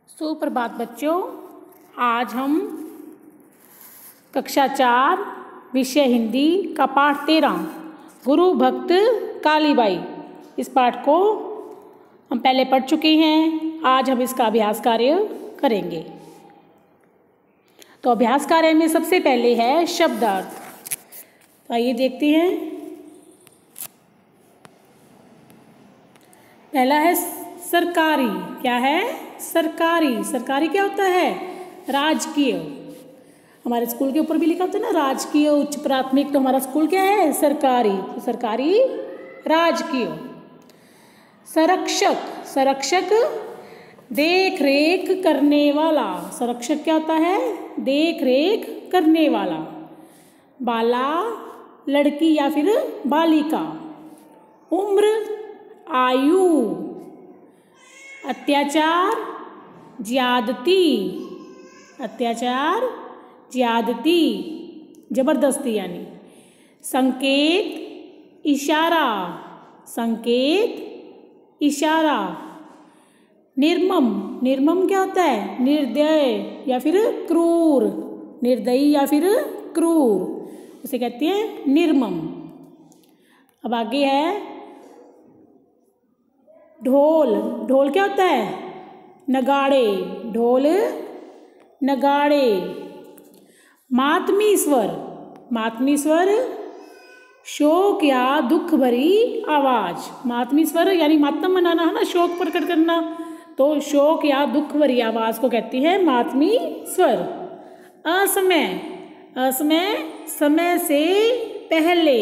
सुप्रभात बच्चों, आज हम कक्षा 4 विषय हिंदी का पाठ 13 गुरु भक्त कालीबाई, इस पाठ को हम पहले पढ़ चुके हैं। आज हम इसका अभ्यास कार्य करेंगे। तो अभ्यास कार्य में सबसे पहले है शब्दार्थ। तो आइए देखते हैं। पहला है सरकारी। क्या है? सरकारी। सरकारी क्या होता है? राजकीय। हमारे स्कूल के ऊपर भी लिखा होता है ना, राजकीय उच्च प्राथमिक। तो हमारा स्कूल क्या है? सरकारी। तो सरकारी, राजकीय। संरक्षक। संरक्षक देख रेख करने वाला। संरक्षक क्या होता है? देख रेख करने वाला। बाला लड़की या फिर बालिका। उम्र आयु। अत्याचार ज्यादती। अत्याचार ज्यादती, जबरदस्ती यानी। संकेत इशारा। संकेत इशारा। निर्मम। निर्मम क्या होता है? निर्दय या फिर क्रूर। निर्दयी या फिर क्रूर, उसे कहते हैं निर्मम। अब आगे है ढोल। ढोल क्या होता है? नगाड़े। ढोल नगाड़े। मातमी स्वर। मातमी स्वर शोक या दुख भरी आवाज। मातमी स्वर यानी मातम मनाना है ना, शोक प्रकट करना। तो शोक या दुख भरी आवाज को कहती है मातमी स्वर। असमय। असमय समय से पहले।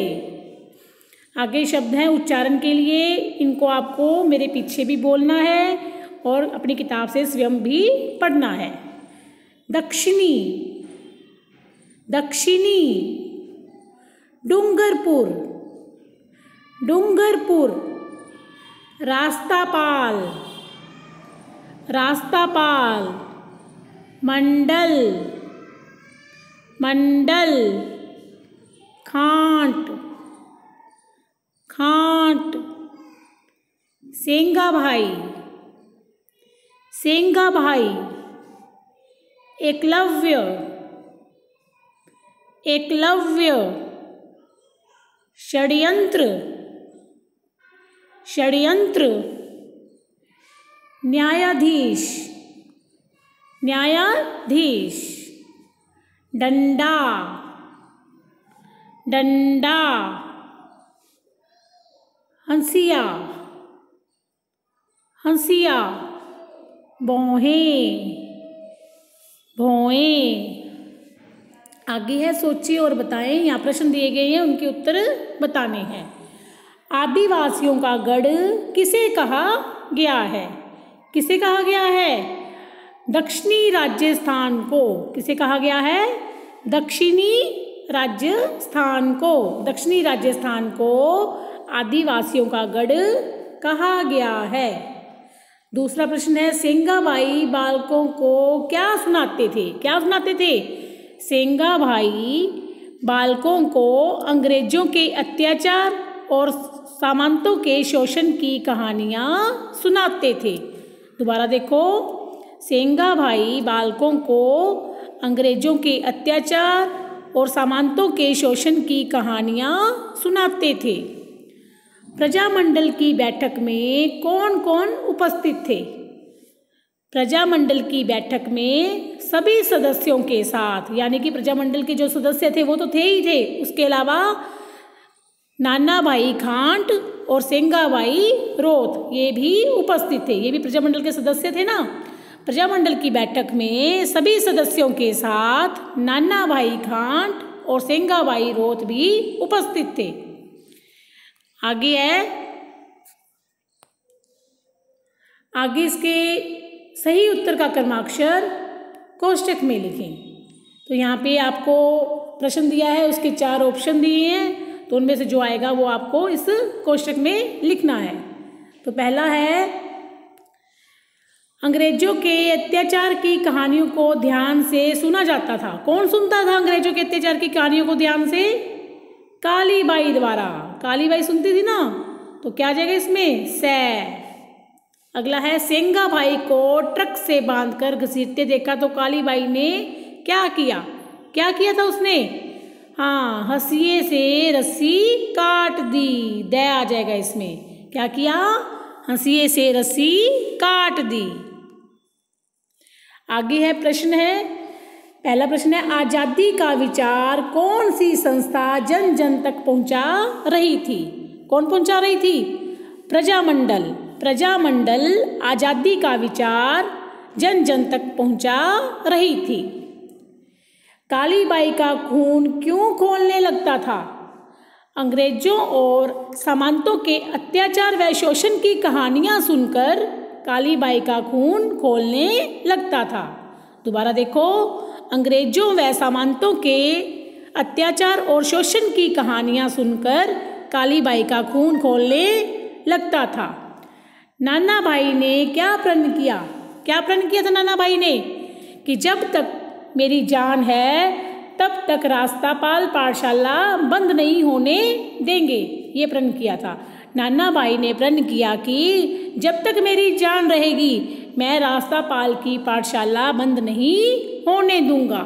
आगे शब्द हैं उच्चारण के लिए, इनको आपको मेरे पीछे भी बोलना है और अपनी किताब से स्वयं भी पढ़ना है। दक्षिणी। दक्षिणी। डूंगरपुर। डूंगरपुर। रास्तापाल। रास्तापाल। मंडल। मंडल। खांट। खांट। सेंगा भाई। सेंगा भाई। एकलव्य। एकलव्य। षड्यंत्र। षड्यंत्र। न्यायाधीश। न्यायाधीश। डंडा। डंडा। हंसिया। हंसिया। भौहें। भौहें। आगे है सोचिए और बताएं। यहाँ प्रश्न दिए गए हैं, उनके उत्तर बताने हैं। आदिवासियों का गढ़ किसे कहा गया है? किसे कहा गया है? दक्षिणी राजस्थान को। किसे कहा गया है? दक्षिणी राजस्थान को। दक्षिणी राजस्थान को आदिवासियों का गढ़ कहा गया है। दूसरा प्रश्न है सेंगा भाई बालकों को क्या सुनाते थे? क्या सुनाते थे? सेंगा भाई बालकों को अंग्रेजों के अत्याचार और सामंतों के शोषण की कहानियाँ सुनाते थे। दोबारा देखो, सेंगा भाई बालकों को अंग्रेजों के अत्याचार और सामंतों के शोषण की कहानियाँ सुनाते थे। प्रजामंडल की बैठक में कौन कौन उपस्थित थे? प्रजामंडल की बैठक में सभी सदस्यों के साथ, यानी कि प्रजामंडल के जो सदस्य थे वो तो थे ही थे, उसके अलावा नाना भाई खांट और सेंगा भाई रोत ये भी उपस्थित थे। ये भी प्रजामंडल के सदस्य थे ना। प्रजामंडल की बैठक में सभी सदस्यों के साथ नाना भाई खांट और सेंगा भाई रोत भी उपस्थित थे। आगे है, आगे इसके सही उत्तर का क्रमाक्षर कोष्टक में लिखें। तो यहाँ पे आपको प्रश्न दिया है, उसके 4 ऑप्शन दिए हैं, तो उनमें से जो आएगा वो आपको इस कोष्टक में लिखना है। तो पहला है अंग्रेजों के अत्याचार की कहानियों को ध्यान से सुना जाता था। कौन सुनता था अंग्रेजों के अत्याचार की कहानियों को ध्यान से? कालीबाई द्वारा। कालीबाई सुनती थी ना, तो क्या आ जाएगा इसमें? सै। अगला है सेंगा भाई को ट्रक से बांधकर घसीटते देखा तो काली बाई ने क्या किया? क्या किया था उसने? हाँ, हंसिए से रस्सी काट दी। दया आ जाएगा इसमें। क्या किया? हंसिए से रस्सी काट दी। आगे है प्रश्न है, पहला प्रश्न है, आजादी का विचार कौन सी संस्था जन जन तक पहुंचा रही थी? कौन पहुंचा रही थी? प्रजामंडल। प्रजामंडल आजादी का विचार जन जन तक पहुंचा रही थी। काली बाई का खून क्यों खौलने लगता था? अंग्रेजों और सामंतों के अत्याचार व शोषण की कहानियां सुनकर काली बाई का खून खौलने लगता था। दोबारा देखो, अंग्रेजों व सामंतों के अत्याचार और शोषण की कहानियां सुनकर काली बाई का खून खौलने लगता था। नाना भाई ने क्या प्रण किया? क्या प्रण किया था नाना भाई ने? कि जब तक मेरी जान है तब तक रास्तापाल पाठशाला बंद नहीं होने देंगे। ये प्रण किया था। नाना भाई ने प्रण किया कि जब तक मेरी जान रहेगी मैं रास्तापाल की पाठशाला बंद नहीं होने दूंगा।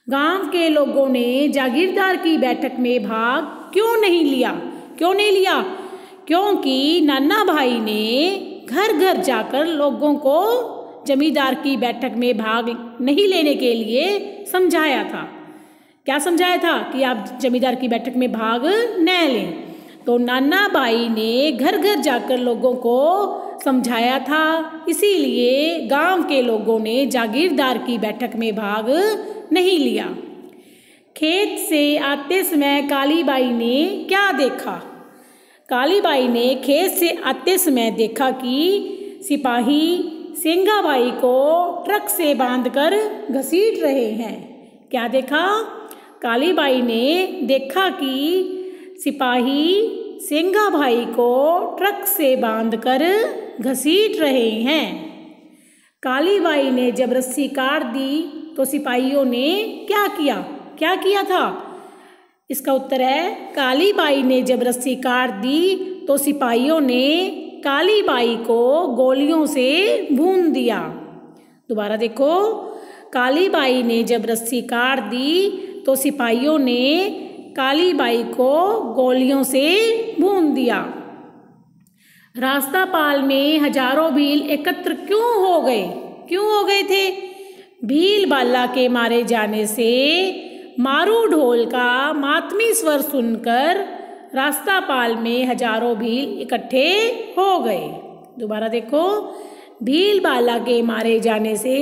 गांव के लोगों ने जागीरदार की बैठक में भाग क्यों नहीं लिया? क्यों नहीं लिया? क्योंकि नाना भाई ने घर घर जाकर लोगों को जमींदार की बैठक में भाग नहीं लेने के लिए समझाया था। क्या समझाया था? कि आप जमींदार की बैठक में भाग न लें। तो नाना भाई ने घर घर जाकर लोगों को समझाया था, इसीलिए गांव के लोगों ने जागीरदार की बैठक में भाग नहीं लिया। खेत से आते समय काली बाई ने क्या देखा? काली बाई ने खेत से आते समय देखा कि सिपाही सेंगा भाई को ट्रक से बांधकर घसीट रहे हैं। क्या देखा? काली बाई ने देखा कि सिपाही सेंगा भाई को ट्रक से बांधकर घसीट रहे हैं। काली बाई ने जब रस्सी काट दी तो सिपाहियों ने क्या किया? क्या किया था? इसका उत्तर है, काली बाई ने जब रस्सी काट दी तो सिपाहियों ने काली बाई को गोलियों से भून दिया। दोबारा देखो, काली बाई ने जब रस्सी काट दी तो सिपाहियों ने काली बाई को गोलियों से भून दिया। रास्तापाल में हजारों भील एकत्र क्यों हो गए? क्यों हो गए थे? भील बाला के मारे जाने से मारू ढोल का मातमी स्वर सुनकर रास्तापाल में हजारों भील इकट्ठे हो गए। दोबारा देखो, भील बाला के मारे जाने से,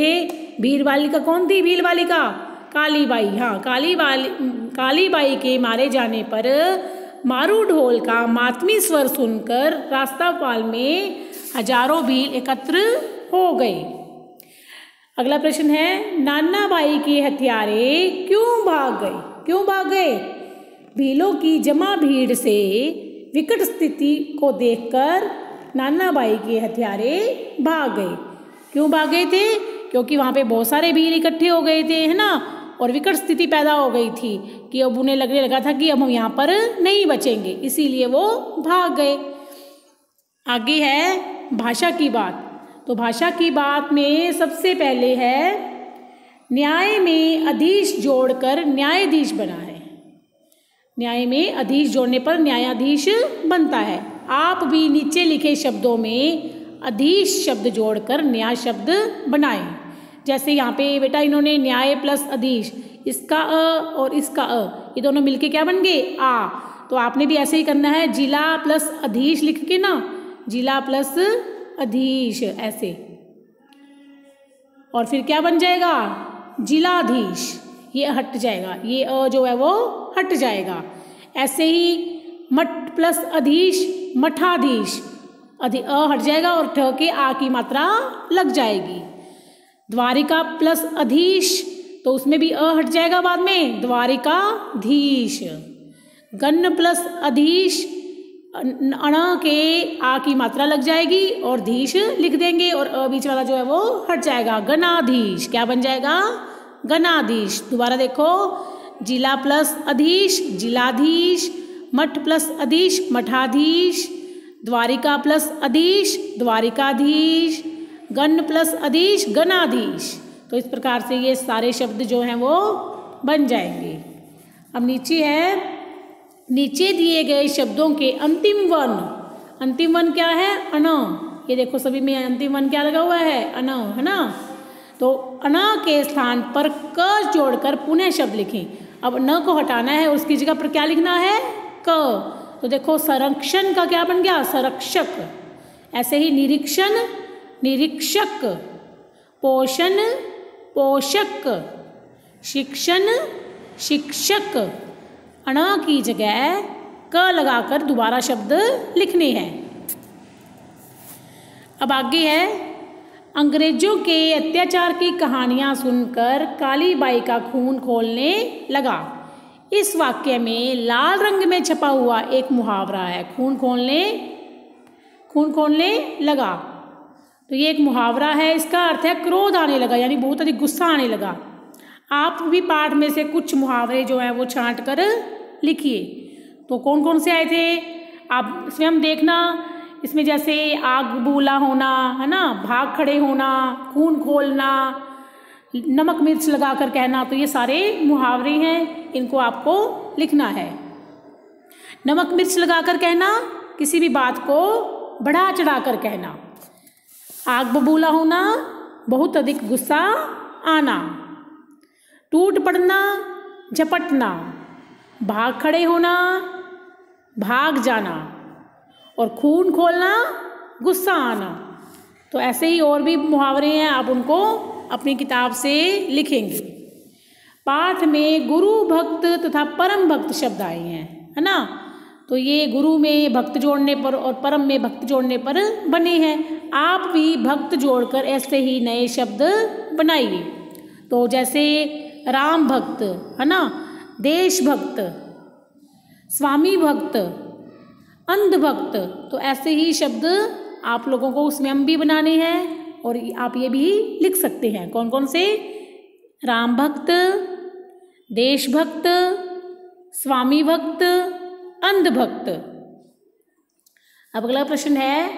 भील बालिका कौन थी? भील बालिका काली बाई। हाँ, काली बाई के मारे जाने पर मारू ढोल का मातमी स्वर सुनकर रास्तापाल में हजारों भील एकत्र हो गए। अगला प्रश्न है, नाना भाई के हथियारे क्यों भाग गए? क्यों भाग गए? भीलों की जमा भीड़ से विकट स्थिति को देखकर नाना भाई के हथियारे भाग गए। क्यों भाग गए थे? क्योंकि वहाँ पे बहुत सारे भील इकट्ठे हो गए थे, है ना, और विकट स्थिति पैदा हो गई थी कि अब उन्हें लगने लगा था कि अब हम यहाँ पर नहीं बचेंगे, इसीलिए वो भाग गए। आगे है भाषा की बात। तो भाषा की बात में सबसे पहले है, न्याय में अधीश जोड़कर न्यायाधीश बना है। न्याय में अधीश जोड़ने पर न्यायाधीश बनता है। आप भी नीचे लिखे शब्दों में अधीश शब्द जोड़कर न्याय शब्द बनाएं। जैसे यहाँ पे बेटा इन्होंने न्याय प्लस अधीश, इसका अ और इसका अ, ये दोनों मिलके क्या बन गए? आ। तो आपने भी ऐसे ही करना है, जिला प्लस अधीश लिख के ना, जिला प्लस अधीश ऐसे, और फिर क्या बन जाएगा? जिलाधीश। ये हट जाएगा, ये अ जो है वो हट जाएगा। ऐसे ही मठ प्लस अधीश मठाधीश, अ हट जाएगा और ठ के आ की मात्रा लग जाएगी। द्वारिका प्लस अधीश, तो उसमें भी अ हट जाएगा बाद में, द्वारिकाधीश। गण प्लस अधीश, अण के आ की मात्रा लग जाएगी और धीश लिख देंगे और अ बीच वाला जो है वो हट जाएगा, गणाधीश। क्या बन जाएगा? गणाधीश। दोबारा देखो, जिला प्लस अधीश जिलाधीश, मठ प्लस अधीश मठाधीश, द्वारिका प्लस अधीश द्वारिकाधीश, गण प्लस अधीश गणाधीश। तो इस प्रकार से ये सारे शब्द जो हैं वो बन जाएंगे। अब नीचे है, नीचे दिए गए शब्दों के अंतिम वर्ण क्या है? अन। ये देखो सभी में अंतिम वर्ण क्या लगा हुआ है? अन, है ना। तो अन के स्थान पर क जोड़कर पुनः शब्द लिखें। अब न को हटाना है, उसकी जगह पर क्या लिखना है? क। तो देखो संरक्षण का क्या बन गया? संरक्षक। ऐसे ही निरीक्षण निरीक्षक, पोषण पोषक, शिक्षण शिक्षक। अण की जगह क लगाकर दोबारा शब्द लिखने हैं। अब आगे है, अंग्रेजों के अत्याचार की कहानियां सुनकर काली बाई का खून खौलने लगा। इस वाक्य में लाल रंग में छपा हुआ एक मुहावरा है, खून खौलने लगा। तो ये एक मुहावरा है, इसका अर्थ है क्रोध आने लगा, यानी बहुत अधिक गुस्सा आने लगा। आप भी पाठ में से कुछ मुहावरे जो हैं वो छांट कर लिखिए। तो कौन कौन से आए थे आप स्वयं देखना। इसमें जैसे आग बबूला होना, है ना, भाग खड़े होना, खून खोलना, नमक मिर्च लगा कर कहना, तो ये सारे मुहावरे हैं, इनको आपको लिखना है। नमक मिर्च लगा कर कहना, किसी भी बात को बढ़ा चढ़ा कर कहना। आग बबूला होना, बहुत अधिक गुस्सा आना। टूट पड़ना, झपटना। भाग खड़े होना, भाग जाना। और खून खोलना, गुस्सा आना। तो ऐसे ही और भी मुहावरे हैं, आप उनको अपनी किताब से लिखेंगे। पाठ में गुरु भक्त तथा परम भक्त शब्द आए हैं, है ना। तो ये गुरु में भक्त जोड़ने पर और परम में भक्त जोड़ने पर बने हैं। आप भी भक्त जोड़कर ऐसे ही नए शब्द बनाइए। तो जैसे राम भक्त, है ना, देशभक्त, स्वामी भक्त, अंधभक्त, तो ऐसे ही शब्द आप लोगों को स्वयं भी बनाने हैं और आप ये भी लिख सकते हैं। कौन कौन से? राम भक्त, देशभक्त, स्वामी भक्त, अंधभक्त। अब अगला प्रश्न है,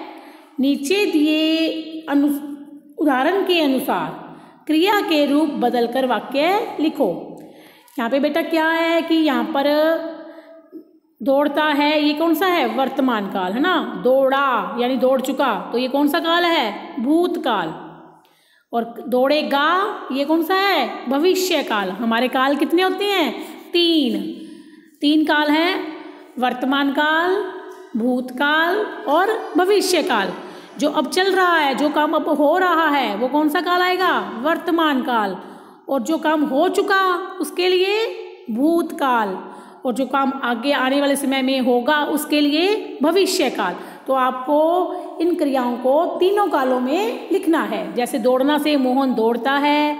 नीचे दिए उदाहरण के अनुसार क्रिया के रूप बदलकर वाक्य लिखो। यहाँ पे बेटा क्या है कि यहाँ पर दौड़ता है, ये कौन सा है? वर्तमान काल, है ना। दौड़ा यानी दौड़ चुका, तो ये कौन सा काल है? भूतकाल। और दौड़ेगा, ये कौन सा है? भविष्य काल। हमारे काल कितने होते हैं? तीन काल हैं, वर्तमान काल, भूतकाल और भविष्य काल। जो अब चल रहा है, जो काम अब हो रहा है, वो कौन सा काल आएगा? वर्तमान काल। और जो काम हो चुका उसके लिए भूतकाल, और जो काम आगे आने वाले समय में होगा उसके लिए भविष्य काल। तो आपको इन क्रियाओं को तीनों कालों में लिखना है। जैसे दौड़ना से मोहन दौड़ता है,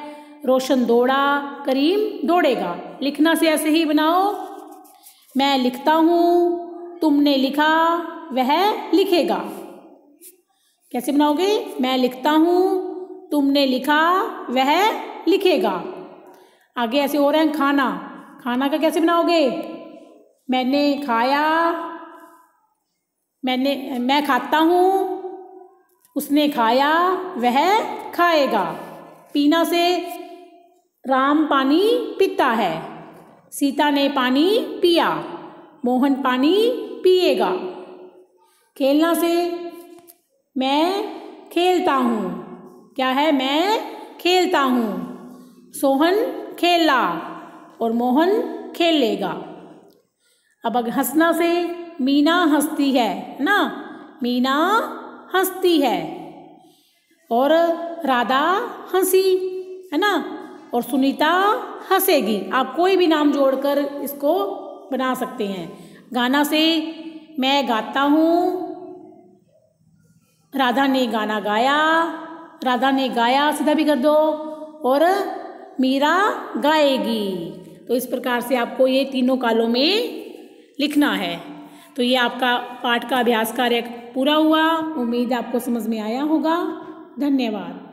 रोशन दौड़ा, करीम दौड़ेगा। लिखना से ऐसे ही बनाओ, मैं लिखता हूँ, तुमने लिखा, वह लिखेगा। कैसे बनाओगे? मैं लिखता हूँ, तुमने लिखा, वह लिखेगा। आगे ऐसे हो रहे हैं, खाना का कैसे बनाओगे? मैंने खाया, मैं खाता हूँ, उसने खाया, वह खाएगा। पीना से राम पानी पीता है, सीता ने पानी पिया, मोहन पानी पिएगा। खेलना से मैं खेलता हूँ, क्या है? मैं खेलता हूँ। सोहन खेला और मोहन खेलेगा। अब हंसना से मीना हंसती है ना, मीना हंसती है। और राधा हंसी, है ना, और सुनीता हंसेगी। आप कोई भी नाम जोड़कर इसको बना सकते हैं। गाना से मैं गाता हूँ, राधा ने गाना गाया, राधा ने गाया सीधा भी कर दो, और मीरा गाएगी। तो इस प्रकार से आपको ये तीनों कालों में लिखना है। तो ये आपका पाठ का अभ्यास कार्य पूरा हुआ। उम्मीद आपको समझ में आया होगा। धन्यवाद।